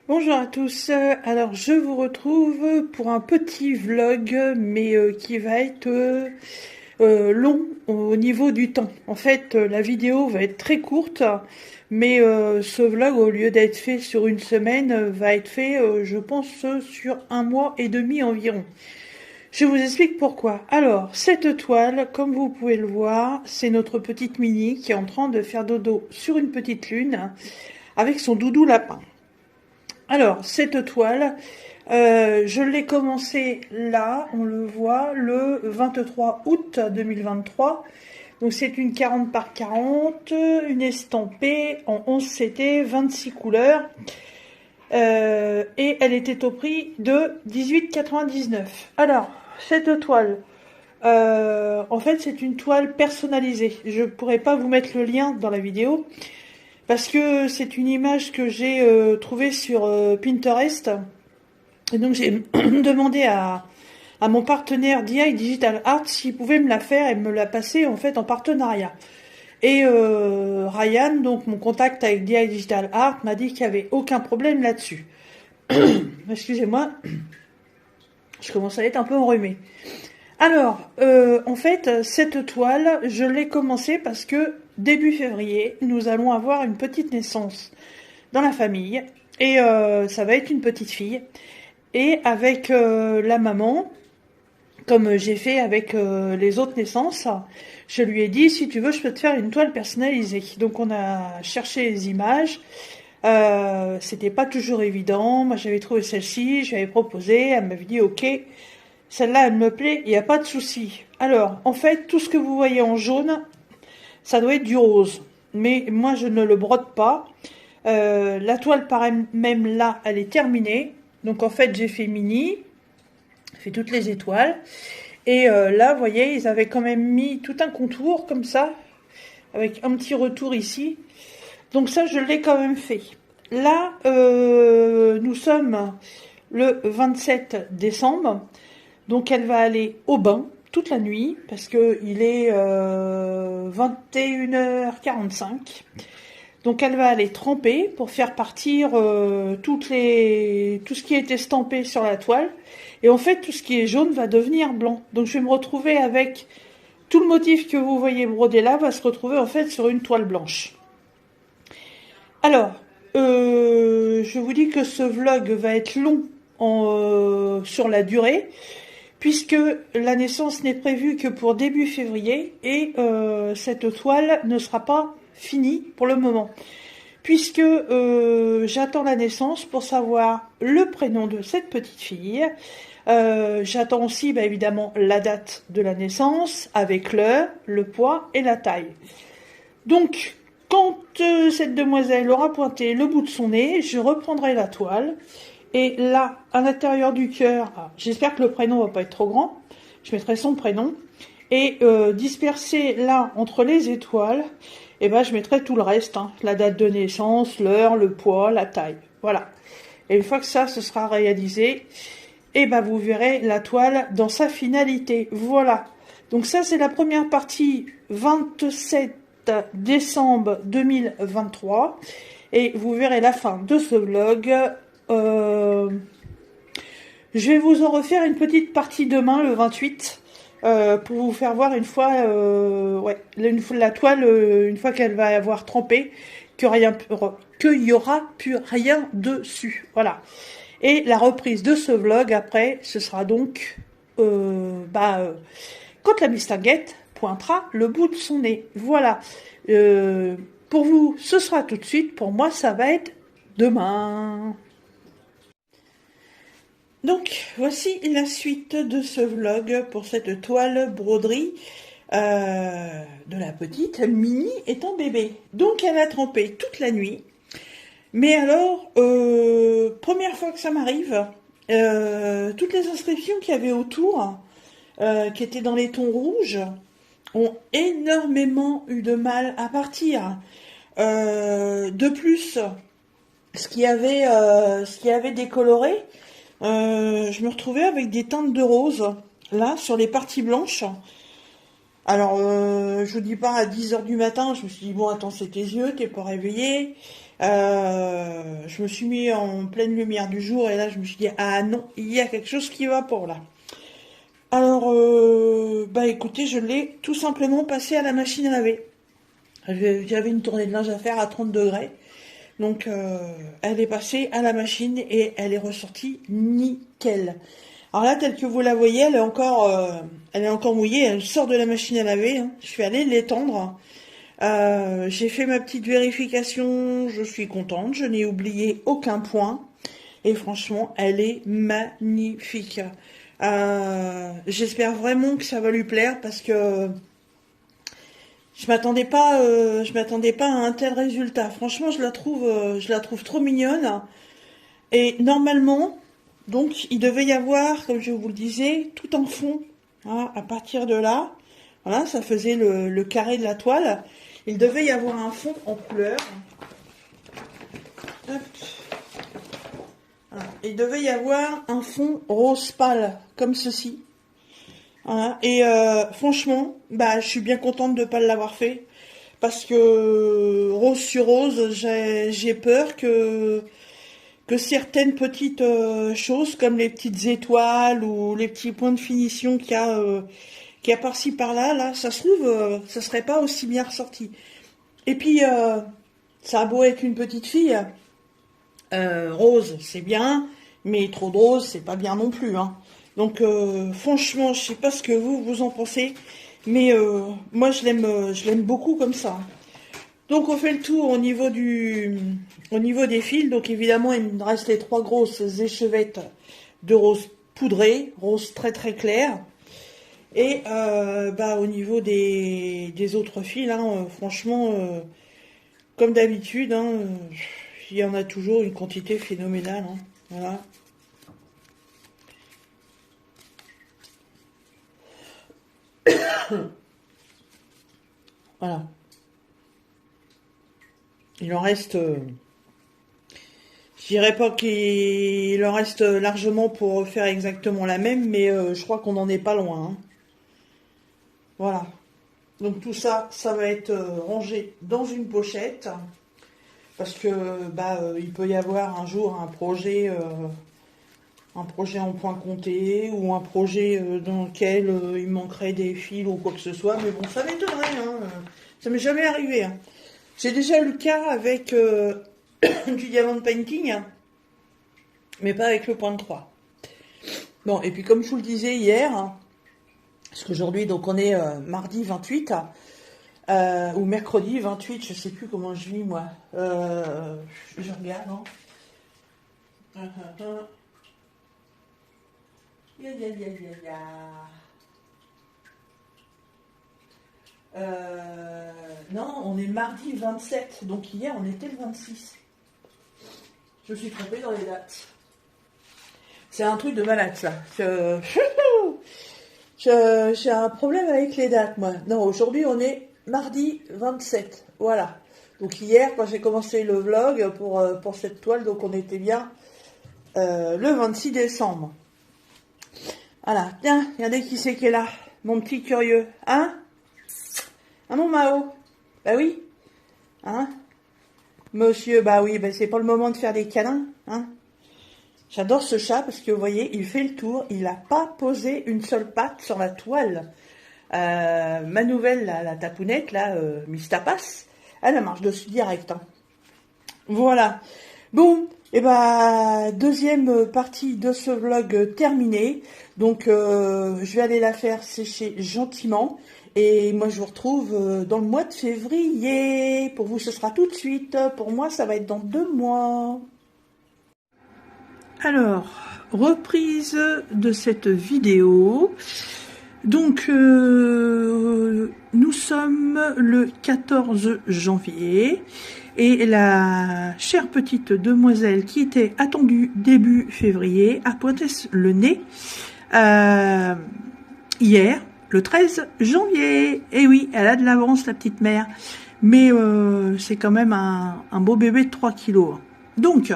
Bonjour à tous, alors je vous retrouve pour un petit vlog mais qui va être long au niveau du temps. En fait la vidéo va être très courte mais ce vlog au lieu d'être fait sur une semaine va être fait je pense sur un mois et demi environ. Je vous explique pourquoi. Alors cette toile comme vous pouvez le voir c'est notre petite Mini qui est en train de faire dodo sur une petite lune avec son doudou lapin. Alors, cette toile, je l'ai commencé là, on le voit, le 23 août 2023. Donc c'est une 40 par 40, une estampée en 11 CT, 26 couleurs. Et elle était au prix de 18,99. Alors, cette toile, en fait c'est une toile personnalisée. Je ne pourrais pas vous mettre le lien dans la vidéo. Parce que c'est une image que j'ai trouvée sur Pinterest. Et donc j'ai demandé à mon partenaire DI Digital Art s'il pouvait me la faire et me la passer en fait en partenariat. Et Ryan, donc mon contact avec DI Digital Art, m'a dit qu'il n'y avait aucun problème là-dessus. Excusez-moi, je commence à être un peu enrhumée. Alors, en fait, cette toile, je l'ai commencée parce que début février, nous allons avoir une petite naissance dans la famille. Et ça va être une petite fille. Et avec la maman, comme j'ai fait avec les autres naissances, je lui ai dit, si tu veux, je peux te faire une toile personnalisée. Donc on a cherché les images. C'était pas toujours évident. Moi, j'avais trouvé celle-ci, je lui avais proposé. Elle m'avait dit, ok. Celle-là, elle me plaît, il n'y a pas de souci. Alors, en fait, tout ce que vous voyez en jaune, ça doit être du rose. Mais moi, je ne le brode pas. La toile, par même là, elle est terminée. Donc, en fait, j'ai fait mini. J'ai fait toutes les étoiles. Et là, vous voyez, ils avaient quand même mis tout un contour, comme ça. Avec un petit retour ici. Donc ça, je l'ai quand même fait. Là, nous sommes le 27 décembre. Donc elle va aller au bain toute la nuit parce que il est 21h45. Donc elle va aller tremper pour faire partir tout ce qui est estampé sur la toile. Et en fait tout ce qui est jaune va devenir blanc. Donc je vais me retrouver avec tout le motif que vous voyez brodé là va se retrouver en fait sur une toile blanche. Alors, je vous dis que ce vlog va être long sur la durée. Puisque la naissance n'est prévue que pour début février et cette toile ne sera pas finie pour le moment. Puisque j'attends la naissance pour savoir le prénom de cette petite fille. J'attends aussi évidemment la date de la naissance avec l'heure, le poids et la taille. Donc quand cette demoiselle aura pointé le bout de son nez, je reprendrai la toile. Et là, à l'intérieur du cœur, j'espère que le prénom va pas être trop grand, je mettrai son prénom. Et dispersé là, entre les étoiles, je mettrai tout le reste, hein, la date de naissance, l'heure, le poids, la taille. Voilà. Et une fois que ça, ce sera réalisé, vous verrez la toile dans sa finalité. Voilà. Donc ça, c'est la première partie, 27 décembre 2023. Et vous verrez la fin de ce vlog. Je vais vous en refaire une petite partie demain, le 28, pour vous faire voir une fois, la toile, une fois qu'elle va avoir trempé, qu'il y aura plus rien dessus. Voilà. Et la reprise de ce vlog, après, ce sera donc quand la mistinguette pointera le bout de son nez. Voilà. Pour vous, ce sera tout de suite. Pour moi, ça va être demain. Donc, voici la suite de ce vlog pour cette toile broderie de la petite Mini étant bébé. Donc, elle a trempé toute la nuit. Mais alors, première fois que ça m'arrive, toutes les inscriptions qu'il y avait autour, qui étaient dans les tons rouges, ont énormément eu de mal à partir. De plus, ce qui avait décoloré, je me retrouvais avec des teintes de rose, là, sur les parties blanches. Alors, je vous dis pas, à 10h du matin, je me suis dit, bon, attends, c'est tes yeux, t'es pas réveillé. Je me suis mis en pleine lumière du jour et là je me suis dit ah non, il y a quelque chose qui va pas là. Alors bah écoutez, je l'ai tout simplement passé à la machine à laver. J'avais une tournée de linge à faire à 30 degrés. Donc elle est passée à la machine et elle est ressortie nickel. Alors là, telle que vous la voyez, elle est encore mouillée. Elle sort de la machine à laver, hein. Je suis allée l'étendre. J'ai fait ma petite vérification. Je suis contente. Je n'ai oublié aucun point. Et franchement, elle est magnifique. J'espère vraiment que ça va lui plaire parce que je m'attendais pas à un tel résultat. Franchement, je la trouve trop mignonne. Et normalement, donc, il devait y avoir, comme je vous le disais, tout en fond. Hein, à partir de là, voilà, ça faisait le carré de la toile. Il devait y avoir un fond en couleur. Hop. Voilà. Il devait y avoir un fond rose pâle, comme ceci. Voilà. Et franchement, bah, je suis bien contente de ne pas l'avoir fait. Parce que rose sur rose, j'ai peur que certaines petites choses, comme les petites étoiles ou les petits points de finition qu'il y a par-ci par-là, là, ça se trouve, ça serait pas aussi bien ressorti. Et puis, ça a beau être une petite fille, rose, c'est bien, mais trop de rose, c'est pas bien non plus, hein. Donc, franchement, je sais pas ce que vous en pensez, mais moi, je l'aime beaucoup comme ça. Donc, on fait le tour au niveau des fils. Donc, évidemment, il me reste les 3 grosses échevettes de rose poudré, rose très très clair. Et bah, au niveau des autres fils, hein, franchement, comme d'habitude, hein, il y en a toujours une quantité phénoménale. Hein, voilà. Voilà. Il en reste, je dirais pas qu'il en reste largement pour faire exactement la même, mais je crois qu'on n'en est pas loin. Hein. Voilà. Donc tout ça, ça va être rangé dans une pochette, parce que bah il peut y avoir un jour un projet en point compté ou un projet dans lequel il manquerait des fils ou quoi que ce soit. Mais bon, ça m'étonnerait. Hein. Ça m'est jamais arrivé. Hein. J'ai déjà eu le cas avec du diamond painting, mais pas avec le point de croix. Bon, et puis comme je vous le disais hier, parce qu'aujourd'hui, donc on est mardi 28, ou mercredi 28, je sais plus comment je vis moi. Je regarde, hein. Ya, ya, ya, ya, ya. Non, on est mardi 27, donc hier on était le 26. Je me suis trompée dans les dates. C'est un truc de malade ça. J'ai un problème avec les dates moi. Non, aujourd'hui on est mardi 27. Voilà. Donc hier quand j'ai commencé le vlog pour cette toile, donc on était bien le 26 décembre. Voilà. Tiens, regardez qui c'est qui est là. Mon petit curieux. Hein? Ah mon Mao? Bah oui. Hein? Monsieur, bah oui, bah c'est pas le moment de faire des câlins. Hein? J'adore ce chat parce que vous voyez, il fait le tour. Il n'a pas posé une seule patte sur la toile. Ma nouvelle, la tapounette, là, Miss Tapas, elle marche dessus direct. Hein. Voilà. Bon, et bah, deuxième partie de ce vlog terminée. Donc, je vais aller la faire sécher gentiment. Et moi, je vous retrouve dans le mois de février. Pour vous, ce sera tout de suite. Pour moi, ça va être dans 2 mois. Alors, reprise de cette vidéo. Donc, nous sommes le 14 janvier. Et la chère petite demoiselle qui était attendue début février a pointé le nez hier. Le 13 janvier, et oui, elle a de l'avance la petite mère, mais c'est quand même un beau bébé de 3 kilos. Donc,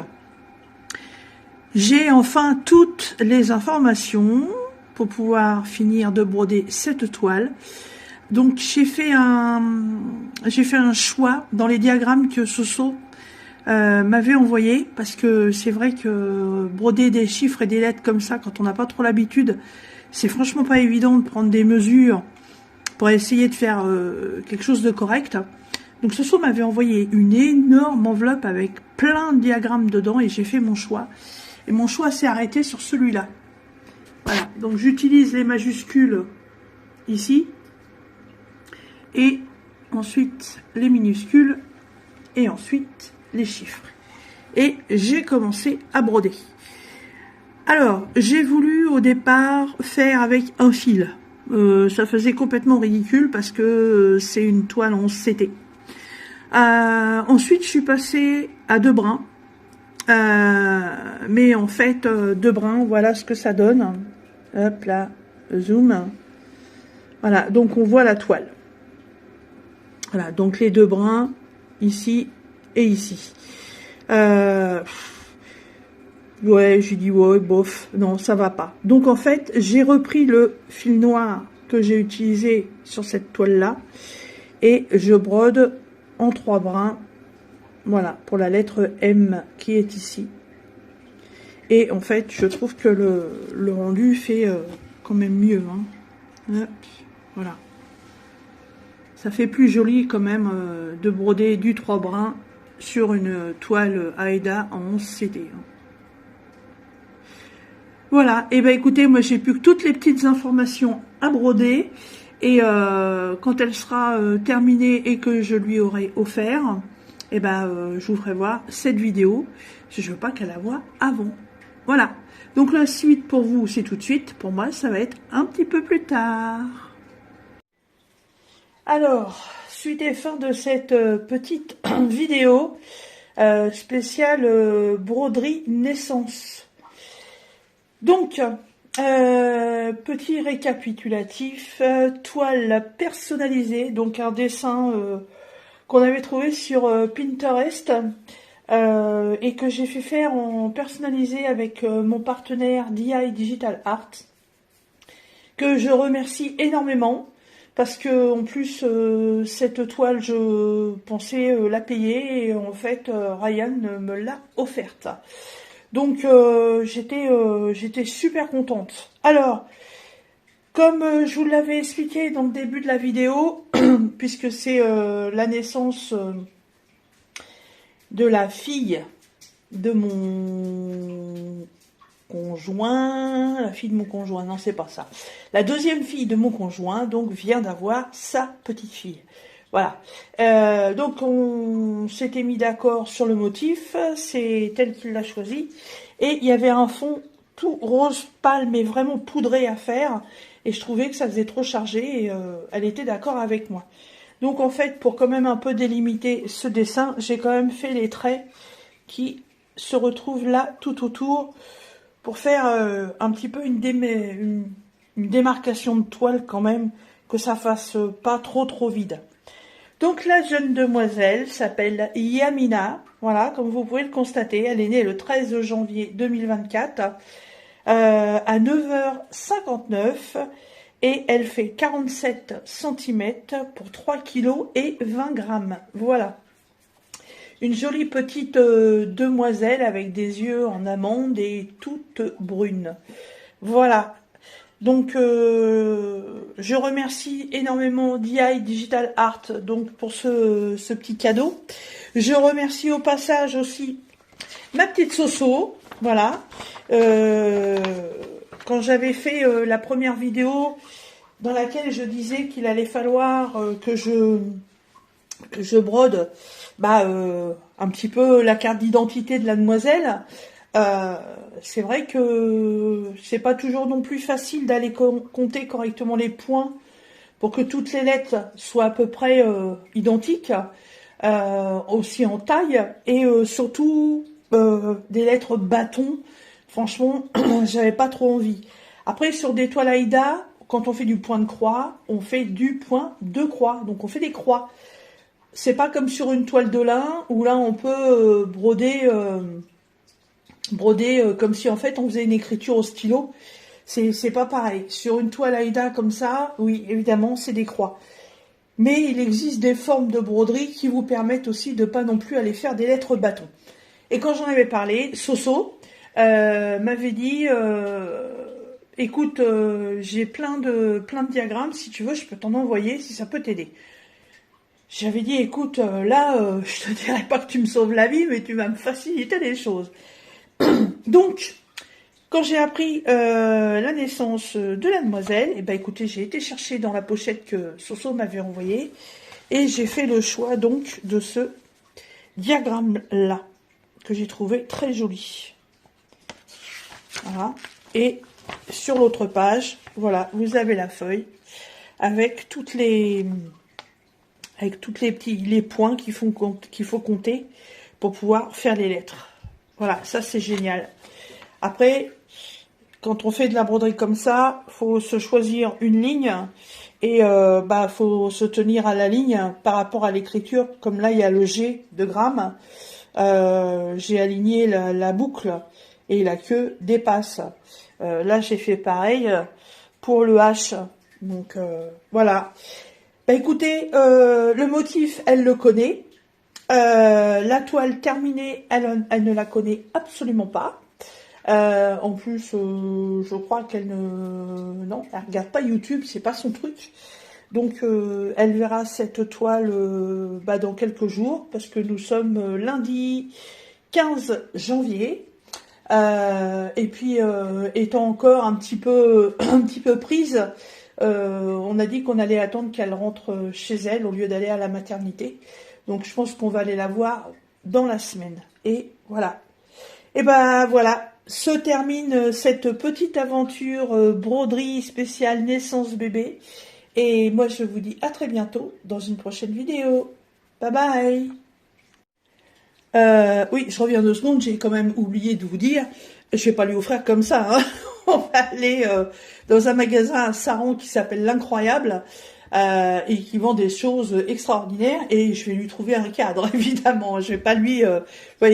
j'ai enfin toutes les informations pour pouvoir finir de broder cette toile. Donc, j'ai fait un choix dans les diagrammes que Soso m'avait envoyé, parce que c'est vrai que broder des chiffres et des lettres comme ça, quand on n'a pas trop l'habitude, c'est franchement pas évident de prendre des mesures pour essayer de faire quelque chose de correct. Donc Soso m'avait envoyé une énorme enveloppe avec plein de diagrammes dedans et j'ai fait mon choix. Et mon choix s'est arrêté sur celui-là. Voilà, donc j'utilise les majuscules ici et ensuite les minuscules et ensuite les chiffres. Et j'ai commencé à broder. Alors, j'ai voulu au départ faire avec un fil. Ça faisait complètement ridicule parce que c'est une toile en CT. Ensuite, je suis passée à 2 brins. Mais en fait, 2 brins, voilà ce que ça donne. Hop là, zoom. Voilà, donc on voit la toile. Voilà, donc les 2 brins, ici et ici. Ouais, j'ai dit ouais, bof, non, ça va pas. Donc en fait, j'ai repris le fil noir que j'ai utilisé sur cette toile-là et je brode en 3 brins. Voilà, pour la lettre M qui est ici. Et en fait, je trouve que le rendu fait quand même mieux. Hein. Hop, voilà. Ça fait plus joli quand même de broder du 3 brins sur une toile Aida en 11 CD. Hein. Voilà, et ben écoutez, moi j'ai plus que toutes les petites informations à broder. Et quand elle sera terminée et que je lui aurai offert, et ben je vous ferai voir cette vidéo. Je veux pas qu'elle la voie avant. Voilà. Donc la suite pour vous, c'est tout de suite. Pour moi, ça va être un petit peu plus tard. Alors, suite et fin de cette petite vidéo spéciale broderie naissance. Donc, petit récapitulatif, toile personnalisée, donc un dessin qu'on avait trouvé sur Pinterest et que j'ai fait faire en personnalisé avec mon partenaire DI Digital Art, que je remercie énormément parce que en plus cette toile je pensais la payer et en fait Ryan me l'a offerte. Donc j'étais super contente. Alors, comme je vous l'avais expliqué dans le début de la vidéo, puisque c'est la naissance de la fille de mon conjoint, la fille de mon conjoint, non c'est pas ça. La deuxième fille de mon conjoint, donc, vient d'avoir sa petite fille. Voilà, donc on s'était mis d'accord sur le motif, c'est tel qu'il l'a choisi, et il y avait un fond tout rose pâle, mais vraiment poudré à faire, et je trouvais que ça faisait trop chargé, et elle était d'accord avec moi. Donc en fait, pour quand même un peu délimiter ce dessin, j'ai quand même fait les traits qui se retrouvent là tout autour, pour faire un petit peu une démarcation de toile quand même, que ça fasse pas trop vide. Donc la jeune demoiselle s'appelle Yamina, voilà, comme vous pouvez le constater, elle est née le 13 janvier 2024 à 9h59 et elle fait 47 cm pour 3 kg et 20 grammes, voilà. Une jolie petite demoiselle avec des yeux en amande et toute brune, voilà. Donc, je remercie énormément DI Digital Art donc pour ce petit cadeau. Je remercie au passage aussi ma petite Soso, voilà. Quand j'avais fait la première vidéo dans laquelle je disais qu'il allait falloir que je brode un petit peu la carte d'identité de la demoiselle. C'est vrai que c'est pas toujours non plus facile d'aller compter correctement les points pour que toutes les lettres soient à peu près identiques, aussi en taille, et surtout des lettres bâtons. Franchement, j'avais pas trop envie. Après, sur des toiles Aida, quand on fait du point de croix, on fait du point de croix, donc on fait des croix. C'est pas comme sur une toile de lin où là on peut broder comme si en fait on faisait une écriture au stylo. C'est pas pareil. Sur une toile Aida comme ça, oui, évidemment, c'est des croix. mais il existe des formes de broderie qui vous permettent aussi de pas non plus aller faire des lettres bâtons. Et quand j'en avais parlé, Soso m'avait dit écoute, j'ai plein de diagrammes, si tu veux, je peux t'en envoyer, si ça peut t'aider. J'avais dit, écoute, je te dirais pas que tu me sauves la vie, mais tu vas me faciliter les choses. Donc, quand j'ai appris la naissance de la demoiselle, et ben écoutez, j'ai été chercher dans la pochette que Soso m'avait envoyée, et j'ai fait le choix donc de ce diagramme-là, que j'ai trouvé très joli. Voilà. Et sur l'autre page, voilà, vous avez la feuille avec toutes les les points qu'il faut compter pour pouvoir faire les lettres. Voilà, ça c'est génial. Après, quand on fait de la broderie comme ça, faut se choisir une ligne et faut se tenir à la ligne par rapport à l'écriture. Comme là, il y a le G de grammes. J'ai aligné la boucle et la queue dépasse. Là, j'ai fait pareil pour le H. Donc, voilà. Bah, écoutez, le motif, elle le connaît. La toile terminée, elle ne la connaît absolument pas. En plus, je crois qu'elle non, elle regarde pas YouTube, c'est pas son truc. Donc, elle verra cette toile dans quelques jours, parce que nous sommes lundi 15 janvier. Et puis, étant encore un petit peu prise, on a dit qu'on allait attendre qu'elle rentre chez elle au lieu d'aller à la maternité. Donc, je pense qu'on va aller la voir dans la semaine. Et voilà. Et ben voilà, se termine cette petite aventure broderie spéciale naissance bébé. Et moi, je vous dis à très bientôt dans une prochaine vidéo. Bye bye. Oui, je reviens 2 secondes, j'ai quand même oublié de vous dire, je vais pas lui offrir comme ça, hein. On va aller dans un magasin à Saran qui s'appelle L'Incroyable et qui vend des choses extraordinaires, et je vais lui trouver un cadre, évidemment. Je vais pas lui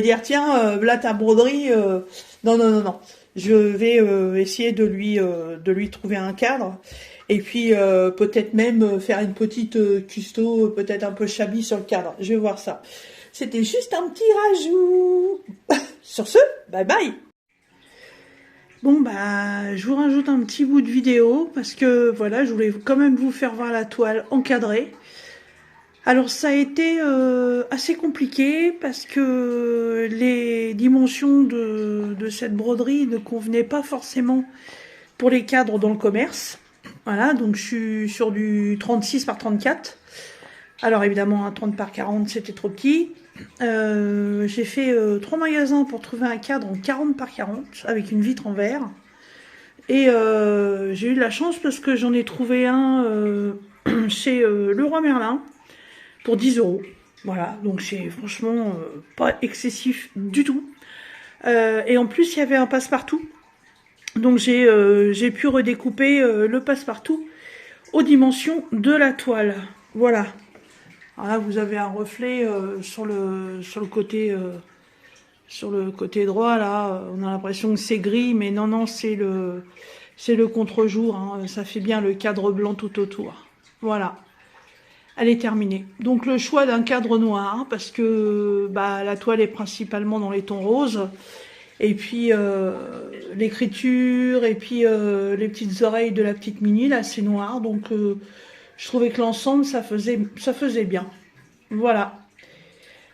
dire tiens, là ta broderie, non, non, non, non. Je vais essayer de lui trouver un cadre, et puis peut-être même faire une petite custo, peut-être un peu shabby sur le cadre. Je vais voir ça. C'était juste un petit rajout. Sur ce, bye bye. Bon, je vous rajoute un petit bout de vidéo parce que voilà, je voulais quand même vous faire voir la toile encadrée. Alors ça a été assez compliqué parce que les dimensions de cette broderie ne convenaient pas forcément pour les cadres dans le commerce. Voilà, donc je suis sur du 36 par 34. Alors évidemment, un 30 par 40, c'était trop petit. J'ai fait 3 magasins pour trouver un cadre en 40 par 40 avec une vitre en verre. Et j'ai eu de la chance parce que j'en ai trouvé un chez Leroy Merlin pour 10 €. Voilà, donc c'est franchement pas excessif du tout. Et en plus, il y avait un passe-partout. Donc j'ai pu redécouper le passe-partout aux dimensions de la toile. Voilà. Alors là, vous avez un reflet sur le côté droit, là. On a l'impression que c'est gris, mais non, non, c'est le contre-jour. Hein. Ça fait bien le cadre blanc tout autour. Voilà. Elle est terminée. Donc le choix d'un cadre noir, parce que la toile est principalement dans les tons roses. Et puis l'écriture, et puis les petites oreilles de la petite Mini, là, c'est noir. Donc je trouvais que l'ensemble, ça faisait bien. Voilà.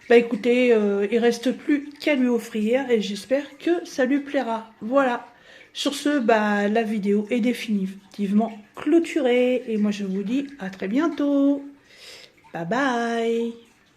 Écoutez, il reste plus qu'à lui offrir et j'espère que ça lui plaira. Voilà. Sur ce, la vidéo est définitivement clôturée et moi je vous dis à très bientôt. Bye bye.